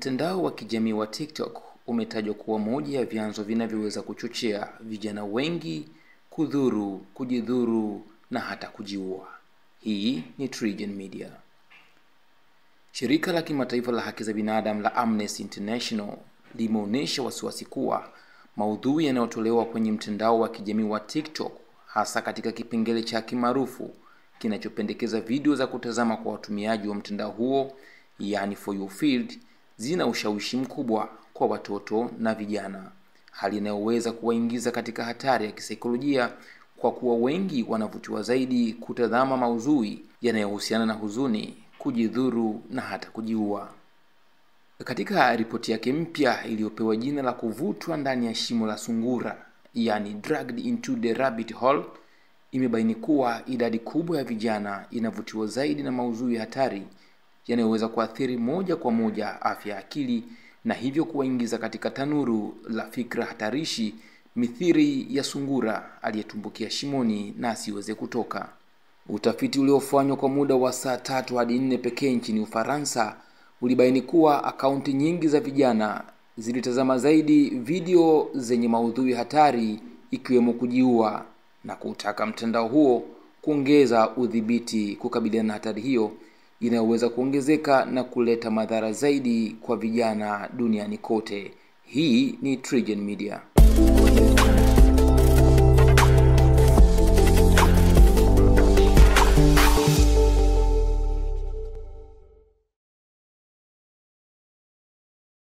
Mtandao wa kijamii wa TikTok umetajwa kuwa moja ya vyanzo vinavyoweza kuchochea vijana wengi kudhuru, kujidhuru na hata kujiua. Hii ni TriGen Media. Shirika la kimataifa la haki za binadamu la Amnesty International limeonyesha wasiwasi kuwa maudhui yanayotolewa kwenye mtandao wa kijamii wa TikTok, hasa katika kipengele cha kimaarufu kinachopendekeza video za kutazama kwa watumiaji wa mtandao huo, yani For You Feed, zina ushawishi mkubwa kwa watoto na vijana, hali inayoweza kuwaingiza katika hatari ya kisaikolojia kwa kuwa wengi wanavutiwa zaidi kutazama maudhui yanayohusiana na huzuni, kujidhuru na hata kujiua. Katika ripoti yake mpya iliyopewa jina la kuvutwa ndani ya shimo la sungura, yani Dragged into the Rabbit Hole, imebaini kuwa idadi kubwa ya vijana inavutiwa zaidi na maudhui hatari yanayoweza kuathiri moja kwa moja afya ya akili, na hivyo kuwaingiza katika tanuru la fikra hatarishi mithiri ya sungura aliyetumbukia shimoni na asiweze kutoka. Utafiti uliofanywa kwa muda wa saa 3 hadi 4 pekee nchini Ufaransa ulibaini kuwa akaunti nyingi za vijana zilitazama zaidi video zenye maudhui hatari ikiwemo kujiua, na kutaka mtandao huo kuongeza udhibiti kukabiliana na hatari hiyo inayoweza kuongezeka na kuleta madhara zaidi kwa vijana duniani kote. Hii ni TriGen Media.